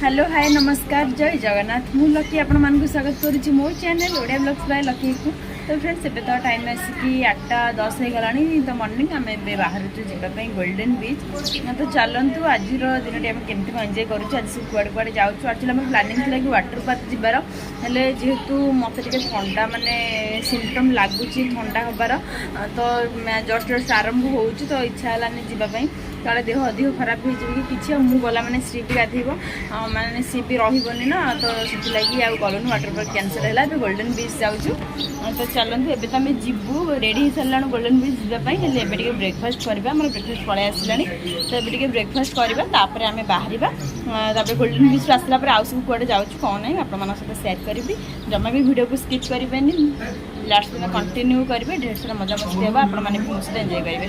Hello hi नमस्कार जय जगन्नाथ मु लकी आपण मानक स्वागत करुच्ची मो channel Odia blogs by Lucky को। तो फ्रेंड्स एबे तो टाइम आसिकी 8:10 हो गलानी तो मॉर्निंग आम ए बाहर जावाई गोल्डन बीच। तो चलतु आज दिन आम केमती एंजॉय करुँ आज सब कुआड़े कुआड़े जाऊँ। एक्चुअली आम प्लानिंग थी कि वाटर पार्क जबार हेल्ले जेहेतु मत ठंडा माने सिम्पटम लगुच ठंडा हबार तो जस्ट जस्ट आरंभ हो तो इच्छा है जावाई काले देह अधिक खराब हो कि मु गला मैंने सी भी गाधेब माने सी भी रही ना तो से गलुन वाटर पार्क कैंसल है गोल्डन बीच जाऊँ। तो चलते एबे तो आम जीवु रेडी हो सारा गोल्डन बीच जावाई ब्रेकफास्ट करवा आम ब्रेकफास्ट पलि आसला तो ये ब्रेकफास्ट करवा आम बाहर गोल्डन बीच आसला आउ सब कुआडे जाऊँ कौन ना आप सेयार करी जमा भी वीडियो को स्किप करेंगे लास्ट दिन कंटिन्यू करेंगे ढेर सारा मजा मस्ती होगा आप मस्त एंजॉय करेंगे।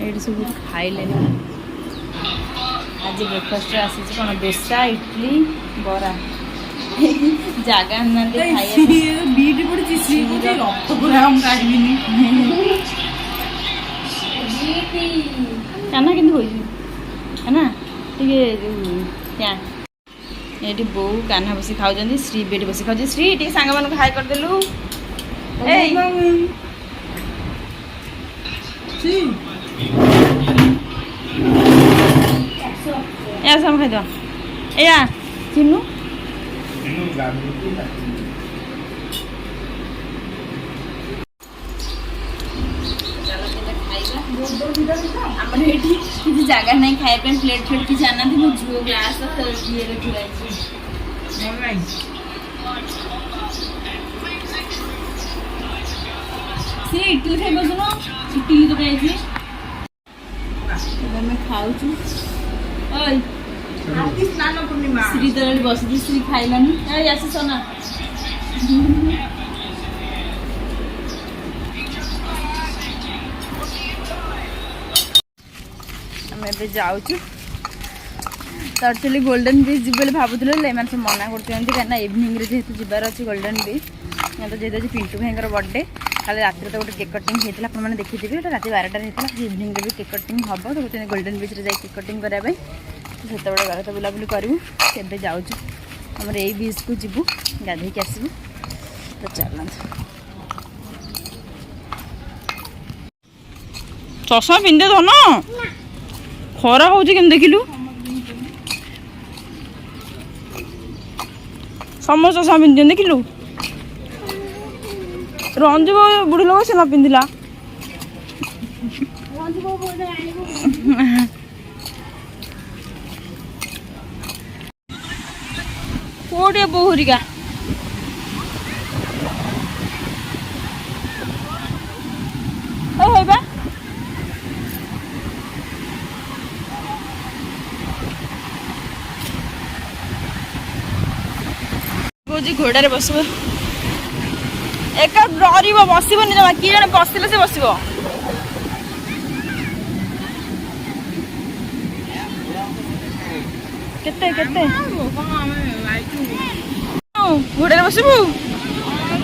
ये सब खाइले आज ब्रेकफास्ट आसी कौन डोसा इडली बरा जगह काना कि बो कान्हा बस खाऊ श्री भी बस खाऊ श्री टी सांग मान हाई करदेलु या सब खाद या चिन्नु आमर ये किसी जगह नहीं खाए प्लेट फ्लेट किसी आना थी मो झुओ ग्लास ये से इडली खाई बस इडली तो खाई खाऊ स्नान पूर्णिमा श्री तो बस श्री खाइलानी आस सोना आम ए जाऊँ तो एक्चुअली गोल्डन बीच जी भावुलु मैंने सब मना कर इवनिंग जेहतु जबार अच्छे गोल्डन बीच तो जेहतु पिंटू भाई बर्थडे काले रात तो गोटे केक कटिंग होता है देखिए रात 12टार होता है इवनिंग भी केक कटिंग हम तो कहते गोल्डन बीच रे केक कटिंग करने तो से गले तो बुलाबुली करूँ केबे जाऊँ आम यही बीच को जीवु गाधे के आसबू तो चल चषमा पिंधे तो ना खरा हो देखिलु समस्त चषमा पिंधे देखिलु रंजू बुढ़ी लोग से ना पिंधिला कोटे बहुरिका घोड़े बस एक डर बसबनी जमा किए जन बसले से बस घोड़े बसबू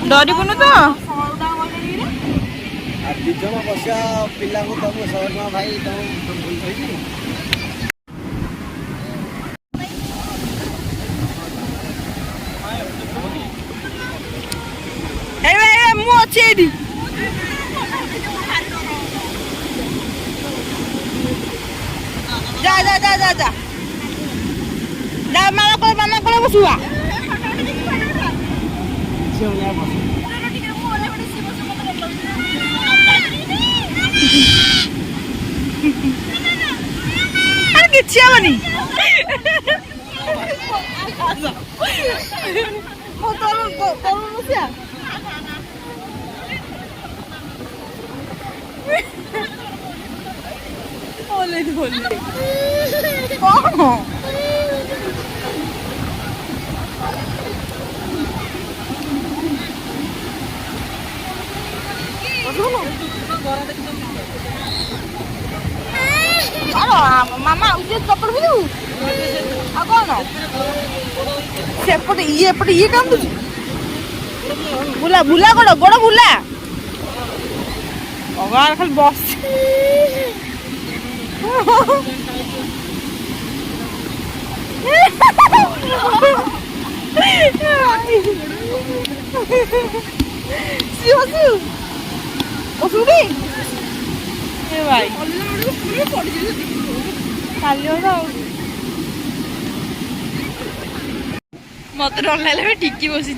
डरबुन तो जा जा जा जा जा मामा को बसुआ किसी हेनी मामा चप्पल भी कौन सेपटे ये कांदु बुला बुला गोड़ गोड़ बुला भगवान खाली बस भाई मत डर लगे टिकी बसी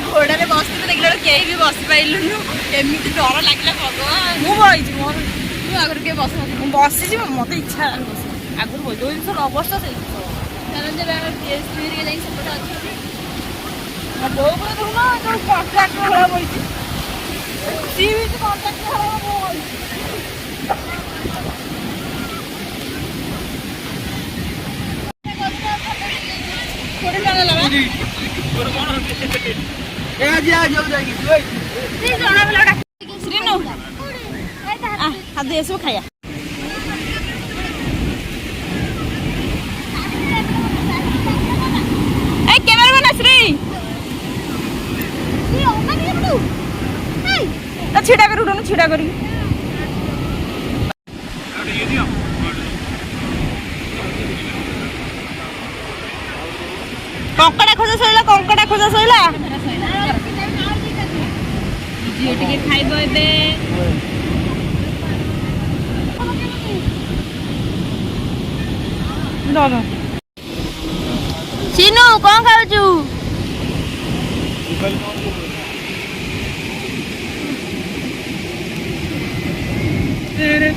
घोड़े बस देखला कहीं भी बस पाइलुनु एमती डर लगे भगवान मुझे मोर आगे के बस बसी मत इच्छा आगुरी बस जो जिन अवस्था से बोल देखना जो कन्ट्राक्ट भाड़ा बही सी बीच कन्ट्राक्ट भाड़ा श्रीनु खाद्य सब खाया कैमरा बना श्री छिड़ा कर उठो छिड़ा करी कंकड़ा खोजा सैला झील टे खाइब ए सीनू कौन खाऊ तेरे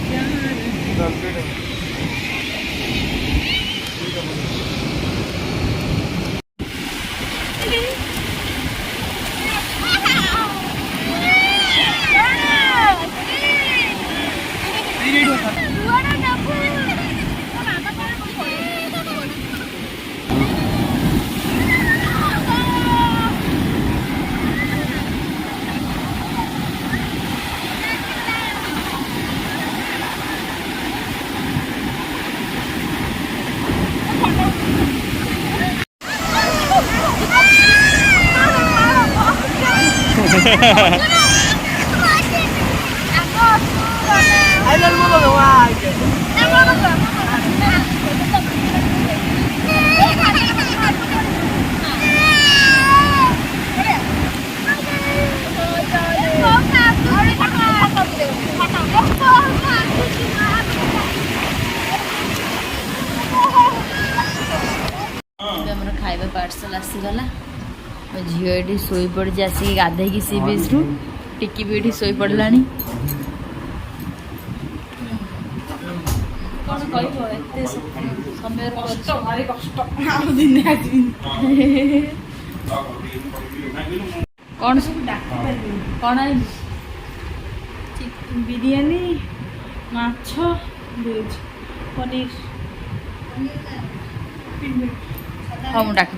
खाଇବା पार्सल आसीगला झील ये शोई पड़ी आसिक गाधे सी बीच रू टिकी भी ये शोई पड़ा कौन कौन बिरयानी माछ वेज पनीर हाँ मुझे डाक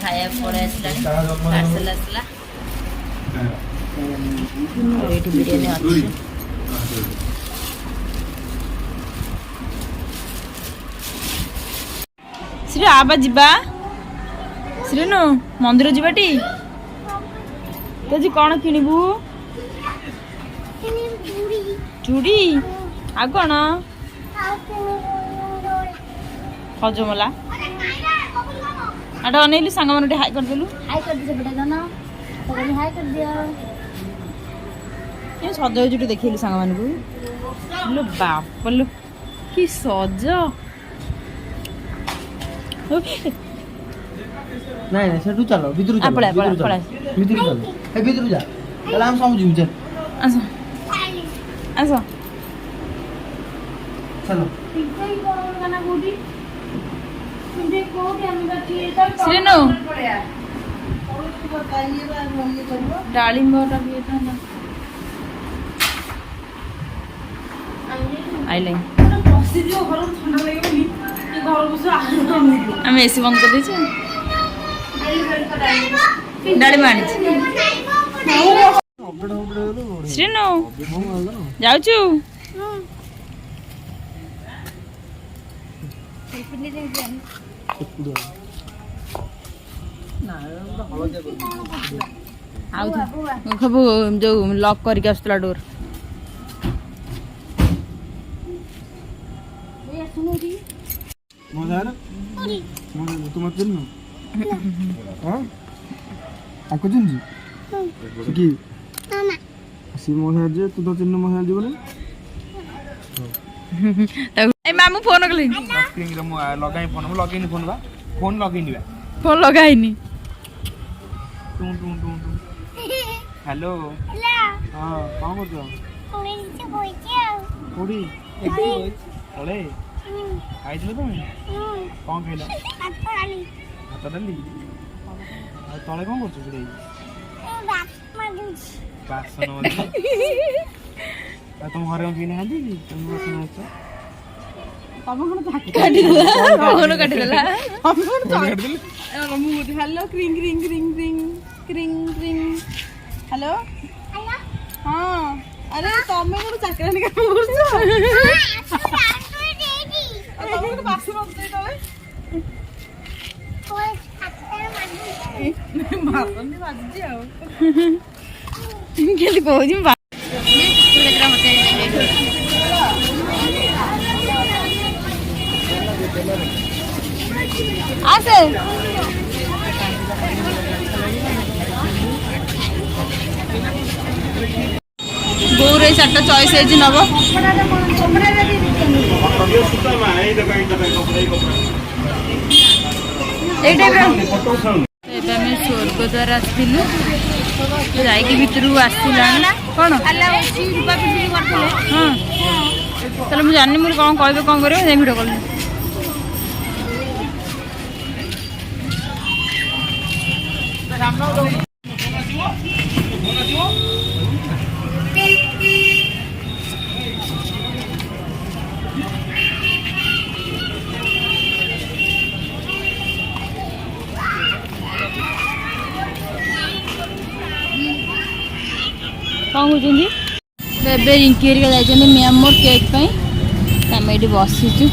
खाया पड़े पार्सल आसला बिरयानी अच्छी श्री आबा जीवा श्रीनु मंदिर जीवाटी तो जी कौन किणबू चूड़ी आ कौन हजमला आटा अनेलु सांग मन हाई करदेलु हाई कर दे बेटा जाना तो हाई कर दिया ये सज जुटी देखैलु सांग मन को लो बाप लो की सज नहीं नहीं सेठू चलो भीतर चलो पड़ा भीतर चलो ए भीतर जा चल हम समझू चल आसो आसो चलो श्रीनु डालिंब आइले आम एसी बंद कर दीजिए डाली मानी श्रीनु जाऊचु ସବୁ ଯୋଉ ଲକ୍ କରିକି ଆସୁଥିଲା ଡୋର। ତୁ ମତେ ଚିହ୍ନୁ ଆକୁ ଚିହ୍ନିଛୁ କି ସିଏ ମୋ ସାହାଯ୍ୟ ତୁ ତ ଚିହ୍ନୁ ମୋ ସାହାଯ୍ୟ ବୋଲି ମାମୁଁ ଫୋନ କଲି ଲଗାଇ ଫୋନ ମୁଁ ଲଗେଇନି ଫୋନ ବା ଫୋନ ଲଗେଇନି ବା ଫୋନ ଲଗାଇନି। ହ୍ୟାଲୋ ହଁ କଣ କରୁଛ କୋଉଠି ତଳେ ଖାଇଥିଲ ତମେ କଣ ଖାଇଲ ଭାତ ଡାଲି ଆଉ ତଳେ କଣ କରୁଛ ସେଠି ବାସନ ଆଉ ତମ ଘରେ କେହି ନାହାନ୍ତି କି ତମେ ବାସନ ମାଜୁଛ କାଟିଦେଲା ହ୍ୟାଲୋ କ୍ରିଂ କ୍ରିଂ କ୍ରିଂ କ୍ରିଂ କ୍ରିଂ କ୍ରିଂ ହ୍ୟାଲୋ ହଁ ଆରେ ତମେ ଗୋଟେ ଚାକରାଣୀ କାମ କରୁଛ ବାସନ ବାଜୁଛି ଆଉ କେମିତି କହୁଛି ଆସେ ବୋଉର ଏଇ ଶାଢ଼ୀଟା ଚଏସ୍ ହେଇଛି ନବ ଏବେ ଆମେ ସ୍ୱର୍ଗଦ୍ୱାର ଆସିଥିଲୁ ଯାଇକି ଭିତରକୁ ଆସିଲାଣି କ'ଣ ହଁ ତାହେଲେ ମୁଁ ଜାଣିନି ମୁଁ କ'ଣ କହିବେ କ'ଣ କରିବ ଯାଇ ଭିଡ଼ିଓ କଲି କ'ଣ କହୁଛନ୍ତି ଏବେ ରିଙ୍କି ହେରିକା ଯାଇଛନ୍ତି ମ୍ୟାମୋର କେକ୍ ପାଇଁ ଆମେ ଏଇଠି ବସିଛୁ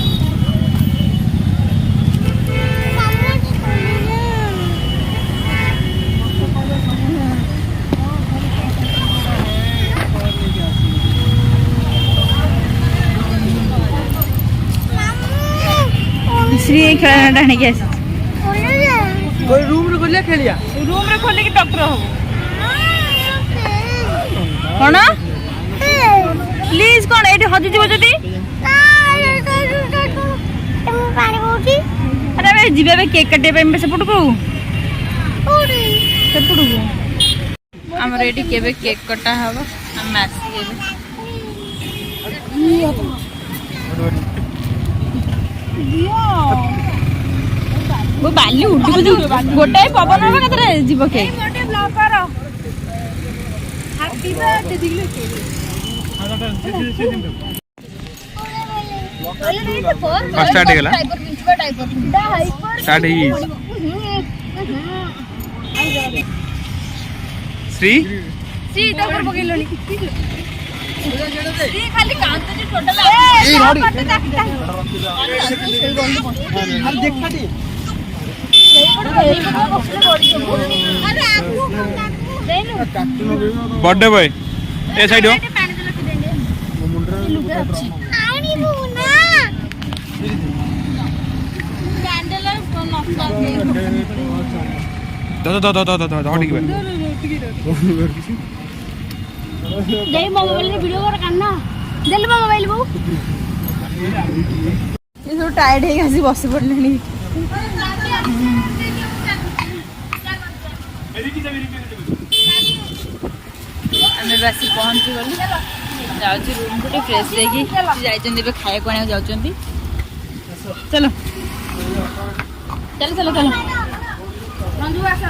ଶ୍ରୀ ଖେଳନାଟା ଆଣିକି ଆସିଛି ରୁମ୍ରେ ଖୋଲିଆ ଖେଳିଆ ରୁମ୍ରେ ଖୋଲିକି ଡକ୍ଟର ହବ କ'ଣ ପ୍ଲିଜ୍ କ'ଣ ଏଇଠି ହଜିଯିବ ଯଦି ଆରେ ଆମେ ଯିବା ଏବେ କେକ୍ କାଟିବା ପାଇଁ ସେପଟକୁ ସେପଟକୁ ଆମର ଏଇଠି କେବେ କେକ୍ କଟା ହବ ଆମେ ଆସିକି ବାଲି ଉଠିବ ଗୋଟାଏ ପବନ ହବ କେତେରେ ଯିବ କେକ୍ स्टार्ट ହେଇଗଲା स्टार्ट ହେଇଯାଇଛି ଶ୍ରୀ ଶ୍ରୀ ତା ଉପରେ ପକେଇଲଣି ଶ୍ରୀ ଖାଲି କାନ୍ତୁଛି ଟୋଟାଲ बर्थडे बॉय ए साइड हो दो हट के दे मोबाइल में वीडियो कर करना देले मोबाइल बो ये सब टायर्ड है आसी बस पड़लेनी ଆମେ ବାସି ପହଞ୍ଚି ଗଲୁ ଯାଉଛି ରୁମ୍ କୁ ଟିକେ ଫ୍ରେଶ୍ ଦେଇକି ଯାଇଛନ୍ତି ଏବେ ଖାଇବାକୁ ଆଣିବାକୁ ଯାଉଛନ୍ତି ଚାଲ ଚାଲ ଚାଲ ଚାଲ ରଞ୍ଜୁ ଆସ